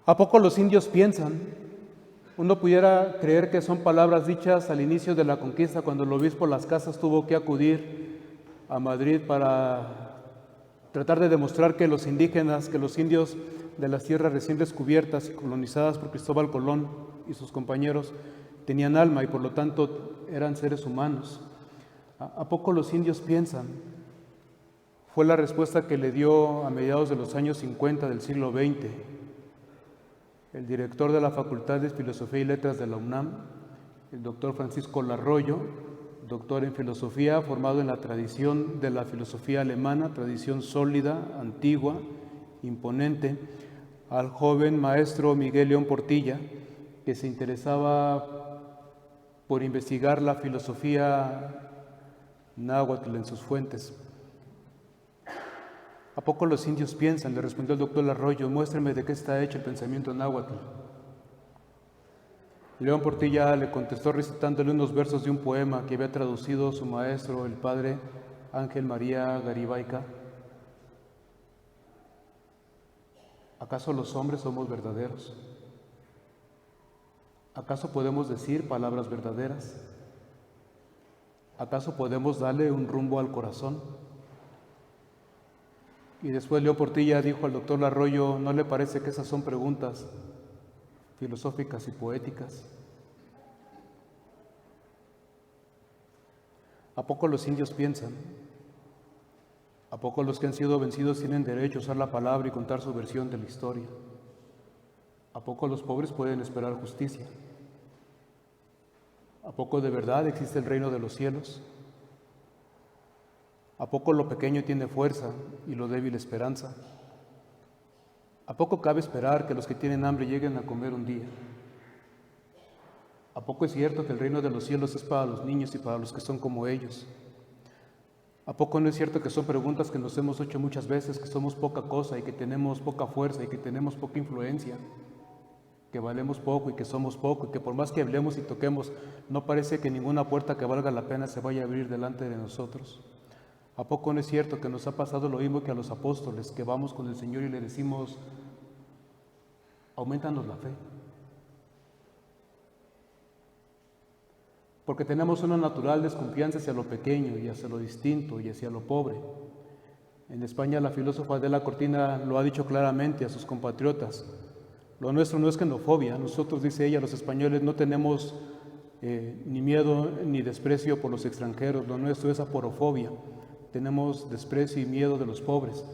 ¿A poco los indios piensan? Uno pudiera creer que son palabras dichas al inicio de la conquista, cuando el obispo Las Casas tuvo que acudir a Madrid para tratar de demostrar que los indígenas, que los indios de las tierras recién descubiertas y colonizadas por Cristóbal Colón y sus compañeros tenían alma y por lo tanto eran seres humanos. ¿A poco los indios piensan? Fue la respuesta que le dio a mediados de los años 50 del siglo XX el director de la Facultad de Filosofía y Letras de la UNAM, el doctor Francisco Larroyo, doctor en filosofía, formado en la tradición de la filosofía alemana, tradición sólida, antigua, imponente, al joven maestro Miguel León Portilla, que se interesaba por investigar la filosofía náhuatl en sus fuentes. ¿A poco los indios piensan? Le respondió el doctor Larroyo, muéstrame de qué está hecho el pensamiento náhuatl. León Portilla le contestó recitándole unos versos de un poema que había traducido su maestro, el padre Ángel María Garibaica. ¿Acaso los hombres somos verdaderos? ¿Acaso podemos decir palabras verdaderas? ¿Acaso podemos darle un rumbo al corazón? Y después León Portilla dijo al doctor Larroyo, ¿no le parece que esas son preguntas filosóficas y poéticas? ¿A poco los indios piensan? ¿A poco los que han sido vencidos tienen derecho a usar la palabra y contar su versión de la historia? ¿A poco los pobres pueden esperar justicia? ¿A poco de verdad existe el reino de los cielos? ¿A poco lo pequeño tiene fuerza y lo débil esperanza? ¿A poco cabe esperar que los que tienen hambre lleguen a comer un día? ¿A poco es cierto que el reino de los cielos es para los niños y para los que son como ellos? ¿A poco no es cierto que son preguntas que nos hemos hecho muchas veces, que somos poca cosa y que tenemos poca fuerza y que tenemos poca influencia, que valemos poco y que somos poco y que por más que hablemos y toquemos, no parece que ninguna puerta que valga la pena se vaya a abrir delante de nosotros? ¿A poco no es cierto que nos ha pasado lo mismo que a los apóstoles, que vamos con el Señor y le decimos, aumentanos la fe? Porque tenemos una natural desconfianza hacia lo pequeño y hacia lo distinto y hacia lo pobre. En España la filósofa Adela Cortina lo ha dicho claramente a sus compatriotas. Lo nuestro no es xenofobia, nosotros, dice ella, los españoles no tenemos ni miedo ni desprecio por los extranjeros, lo nuestro es aporofobia. Tenemos desprecio y miedo de los pobres,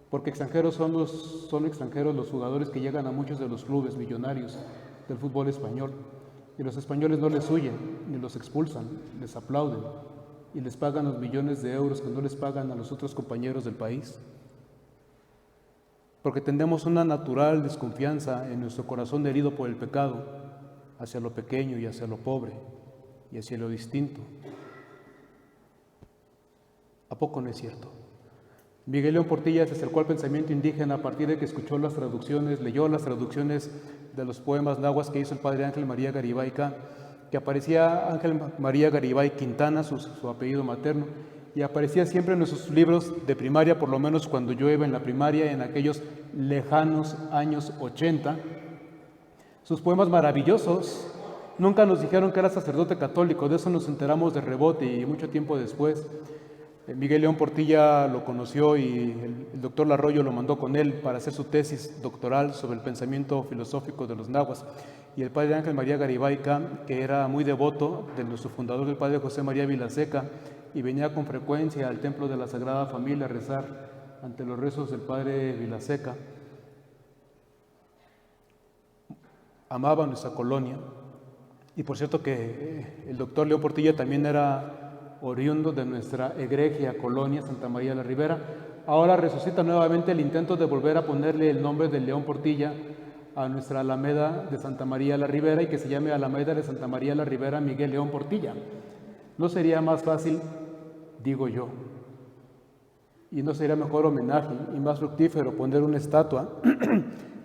porque extranjeros son extranjeros los jugadores que llegan a muchos de los clubes millonarios del fútbol español, y los españoles no les huyen, ni los expulsan, les aplauden, y les pagan los millones de euros que no les pagan a los otros compañeros del país, porque tenemos una natural desconfianza en nuestro corazón herido por el pecado, hacia lo pequeño y hacia lo pobre, y hacia lo distinto. ¿A poco no es cierto? Miguel León Portilla se acercó al pensamiento indígena a partir de que escuchó las traducciones, leyó las traducciones de los poemas náhuatl que hizo el padre Ángel María Garibaica, que aparecía Ángel María Garibay Quintana, su apellido materno, y aparecía siempre en nuestros libros de primaria, por lo menos cuando yo iba en la primaria, en aquellos lejanos años 80. Sus poemas maravillosos, nunca nos dijeron que era sacerdote católico, de eso nos enteramos de rebote y mucho tiempo después. Miguel León Portilla lo conoció y el doctor Larroyo lo mandó con él para hacer su tesis doctoral sobre el pensamiento filosófico de los nahuas. Y el padre Ángel María Garibaica, que era muy devoto de nuestro fundador, el padre José María Vilaseca, y venía con frecuencia al templo de la Sagrada Familia a rezar ante los rezos del padre Vilaseca, amaba nuestra colonia. Y por cierto que el doctor León Portilla también era oriundo de nuestra egregia colonia Santa María la Ribera. Ahora resucita nuevamente el intento de volver a ponerle el nombre de León Portilla a nuestra Alameda de Santa María la Ribera y que se llame Alameda de Santa María la Ribera Miguel León Portilla. ¿No sería más fácil, digo yo, y no sería mejor homenaje y más fructífero poner una estatua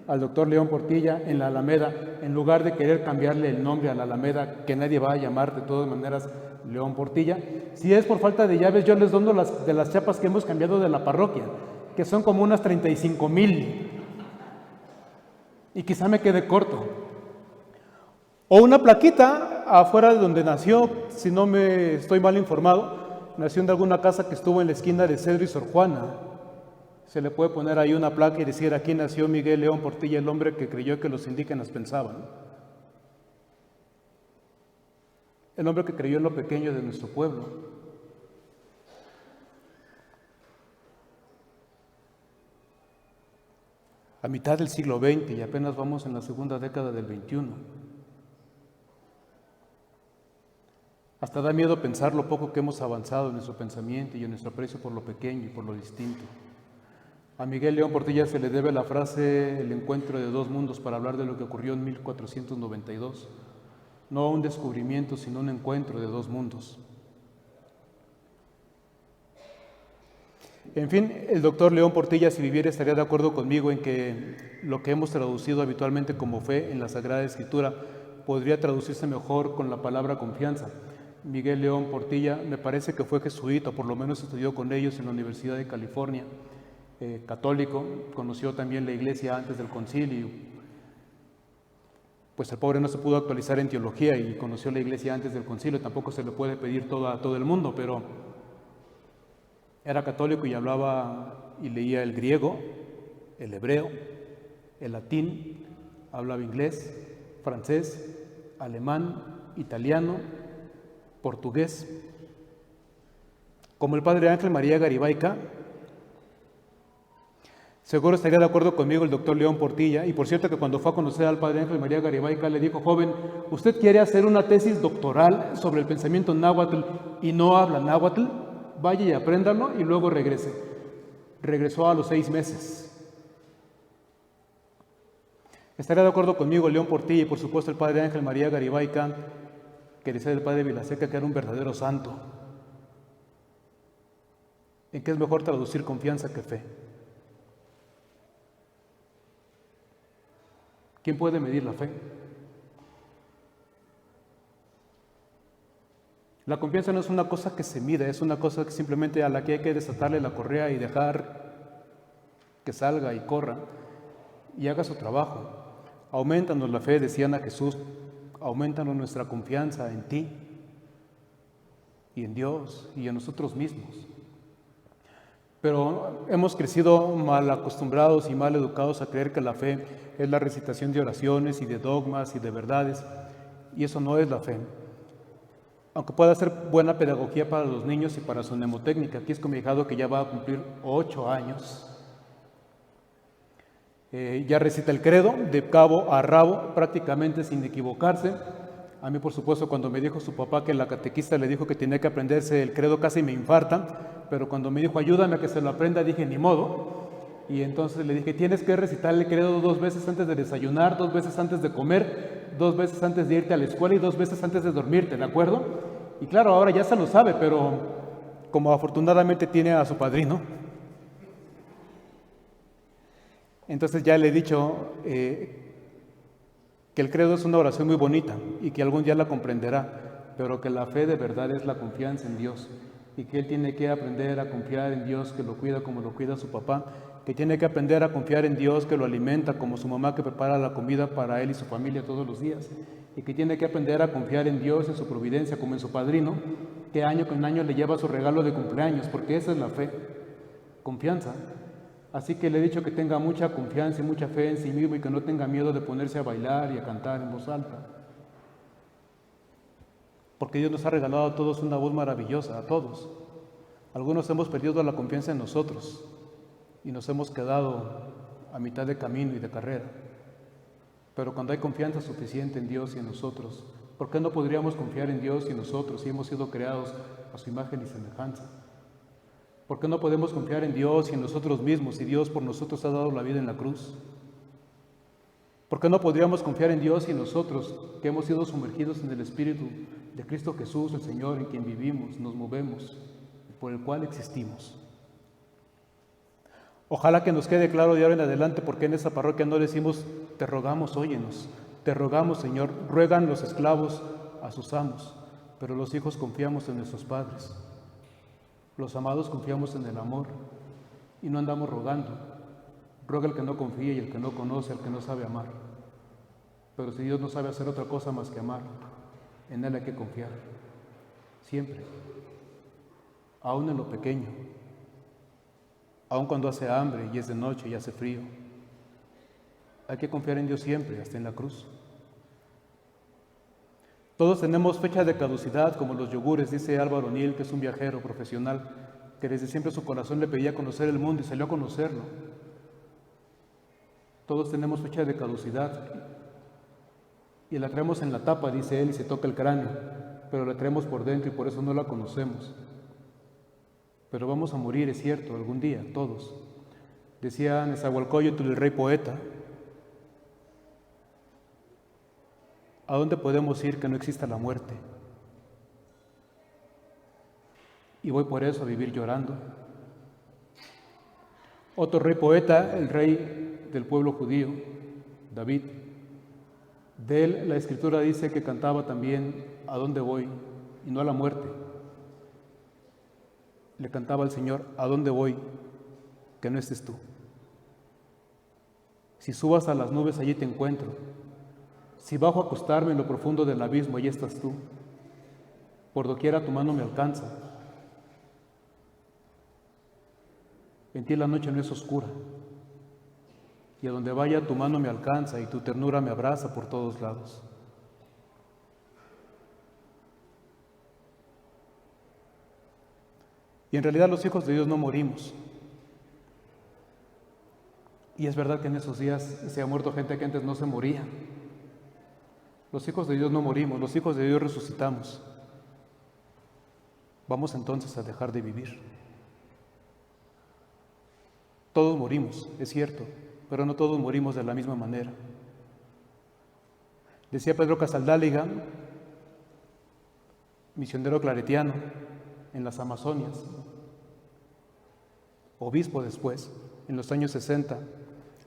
al doctor León Portilla en la Alameda, en lugar de querer cambiarle el nombre a la Alameda, que nadie va a llamar de todas maneras León Portilla? Si es por falta de llaves, yo les dono de las chapas que hemos cambiado de la parroquia, que son como unas 35,000. y quizá me quede corto. O una plaquita afuera de donde nació, si no me estoy mal informado, nació en alguna casa que estuvo en la esquina de Cedro y Sor Juana. Se le puede poner ahí una placa y decir: aquí nació Miguel León Portilla, el hombre que creyó que los indígenas pensaban. El hombre que creyó en lo pequeño de nuestro pueblo. A mitad del siglo XX y apenas vamos en la segunda década del XXI. Hasta da miedo pensar lo poco que hemos avanzado en nuestro pensamiento y en nuestro aprecio por lo pequeño y por lo distinto. A Miguel León Portilla se le debe la frase el encuentro de dos mundos para hablar de lo que ocurrió en 1492. No un descubrimiento, sino un encuentro de dos mundos. En fin, el doctor León Portilla, si viviera, estaría de acuerdo conmigo en que lo que hemos traducido habitualmente como fe en la Sagrada Escritura podría traducirse mejor con la palabra confianza. Miguel León Portilla me parece que fue jesuita, por lo menos estudió con ellos en la Universidad de California, católico, conoció también la iglesia antes del concilio. Pues el pobre no se pudo actualizar en teología y conoció la iglesia antes del concilio, tampoco se le puede pedir todo a todo el mundo, pero era católico y hablaba y leía el griego, el hebreo, el latín, hablaba inglés, francés, alemán, italiano, portugués. Como el padre Ángel María Garibaica, seguro estaría de acuerdo conmigo el doctor León Portilla, y por cierto que cuando fue a conocer al padre Ángel María Garibaica le dijo: joven, ¿usted quiere hacer una tesis doctoral sobre el pensamiento náhuatl y no habla náhuatl? Vaya y apréndalo y luego regrese. Regresó a los 6 meses. Estaría de acuerdo conmigo León Portilla y por supuesto el padre Ángel María Garibaica, que decía del padre Vilaseca que era un verdadero santo. ¿En qué es mejor traducir confianza que fe? ¿Quién puede medir la fe? La confianza no es una cosa que se mida, es una cosa que simplemente a la que hay que desatarle la correa y dejar que salga y corra y haga su trabajo. Aumentanos la fe, decían a Jesús, aumentanos nuestra confianza en ti y en Dios y en nosotros mismos. Pero hemos crecido mal acostumbrados y mal educados a creer que la fe es la recitación de oraciones y de dogmas y de verdades, y eso no es la fe. Aunque pueda ser buena pedagogía para los niños y para su mnemotécnica. Aquí es con mi hijado que ya va a cumplir 8 años. Ya recita el credo de cabo a rabo, prácticamente sin equivocarse. A mí, por supuesto, cuando me dijo su papá que la catequista le dijo que tenía que aprenderse el credo, casi me infarta, pero cuando me dijo ayúdame a que se lo aprenda, dije ni modo. Y entonces le dije: tienes que recitar el credo 2 veces antes de desayunar, 2 veces antes de comer, 2 veces antes de irte a la escuela y 2 veces antes de dormirte, ¿de acuerdo? Y claro, ahora ya se lo sabe, pero como afortunadamente tiene a su padrino, entonces ya le he dicho que el credo es una oración muy bonita y que algún día la comprenderá, pero que la fe de verdad es la confianza en Dios y que él tiene que aprender a confiar en Dios que lo cuida como lo cuida su papá, que tiene que aprender a confiar en Dios que lo alimenta como su mamá que prepara la comida para él y su familia todos los días, y que tiene que aprender a confiar en Dios, en su providencia, como en su padrino, que año con año le lleva su regalo de cumpleaños, porque esa es la fe, confianza. Así que le he dicho que tenga mucha confianza y mucha fe en sí mismo y que no tenga miedo de ponerse a bailar y a cantar en voz alta. Porque Dios nos ha regalado a todos una voz maravillosa, a todos. Algunos hemos perdido la confianza en nosotros y nos hemos quedado a mitad de camino y de carrera. Pero cuando hay confianza suficiente en Dios y en nosotros, ¿por qué no podríamos confiar en Dios y en nosotros si hemos sido creados a su imagen y semejanza? ¿Por qué no podemos confiar en Dios y en nosotros mismos si Dios por nosotros ha dado la vida en la cruz? ¿Por qué no podríamos confiar en Dios y en nosotros que hemos sido sumergidos en el Espíritu de Cristo Jesús, el Señor, en quien vivimos, nos movemos, por el cual existimos? Ojalá que nos quede claro de ahora en adelante porque en esa parroquia no decimos te rogamos, óyenos, te rogamos, Señor. Ruegan los esclavos a sus amos, pero los hijos confiamos en nuestros padres. Los amados confiamos en el amor y no andamos rogando. Ruega el que no confía y el que no conoce, al que no sabe amar. Pero si Dios no sabe hacer otra cosa más que amar, en Él hay que confiar, siempre, aún en lo pequeño, aún cuando hace hambre y es de noche y hace frío. Hay que confiar en Dios siempre, hasta en la cruz. Todos tenemos fecha de caducidad, como los yogures, dice Álvaro O'Neill, que es un viajero profesional, que desde siempre su corazón le pedía conocer el mundo y salió a conocerlo. Todos tenemos fecha de caducidad y la traemos en la tapa, dice él, y se toca el cráneo, pero la traemos por dentro y por eso no la conocemos. Pero vamos a morir, es cierto, algún día, todos. Decía Nezahualcóyotl, el rey poeta, ¿a dónde podemos ir que no exista la muerte? Y voy por eso a vivir llorando. Otro rey poeta, el rey del pueblo judío, David, de él la Escritura dice que cantaba también ¿a dónde voy? Y no a la muerte. Le cantaba al Señor, ¿a dónde voy? Que no estés tú. Si subas a las nubes, allí te encuentro. Si bajo a acostarme en lo profundo del abismo, allí estás tú. Por doquiera tu mano me alcanza. En ti la noche no es oscura. Y a donde vaya tu mano me alcanza y tu ternura me abraza por todos lados. Y en realidad los hijos de Dios no morimos. Y es verdad que en esos días se ha muerto gente que antes no se moría. Los hijos de Dios no morimos, los hijos de Dios resucitamos. Vamos entonces a dejar de vivir. Todos morimos, es cierto, pero no todos morimos de la misma manera. Decía Pedro Casaldáliga, misionero claretiano en las Amazonias, obispo después, en los años 60,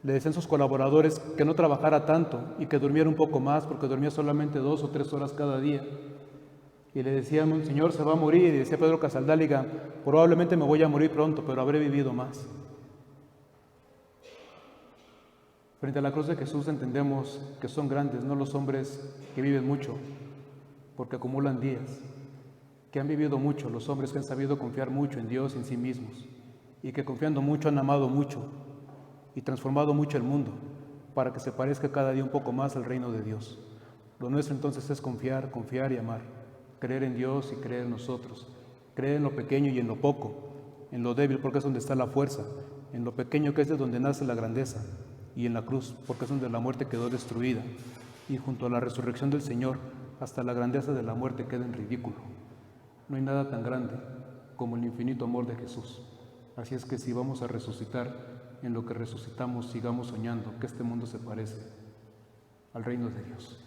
le decían sus colaboradores que no trabajara tanto y que durmiera un poco más, porque dormía solamente 2 o 3 horas cada día. Y le decían, el Señor se va a morir, y decía Pedro Casaldáliga, probablemente me voy a morir pronto, pero habré vivido más. Frente a la cruz de Jesús entendemos que son grandes, no los hombres que viven mucho, porque acumulan días, que han vivido mucho, los hombres que han sabido confiar mucho en Dios y en sí mismos, y que confiando mucho han amado mucho y transformado mucho el mundo, para que se parezca cada día un poco más al reino de Dios. Lo nuestro entonces es confiar, confiar y amar, creer en Dios y creer en nosotros, creer en lo pequeño y en lo poco, en lo débil porque es donde está la fuerza, en lo pequeño que es de donde nace la grandeza, y en la cruz, porque es donde la muerte quedó destruida, y junto a la resurrección del Señor, hasta la grandeza de la muerte queda en ridículo. No hay nada tan grande como el infinito amor de Jesús. Así es que si vamos a resucitar, en lo que resucitamos sigamos soñando que este mundo se parece al reino de Dios.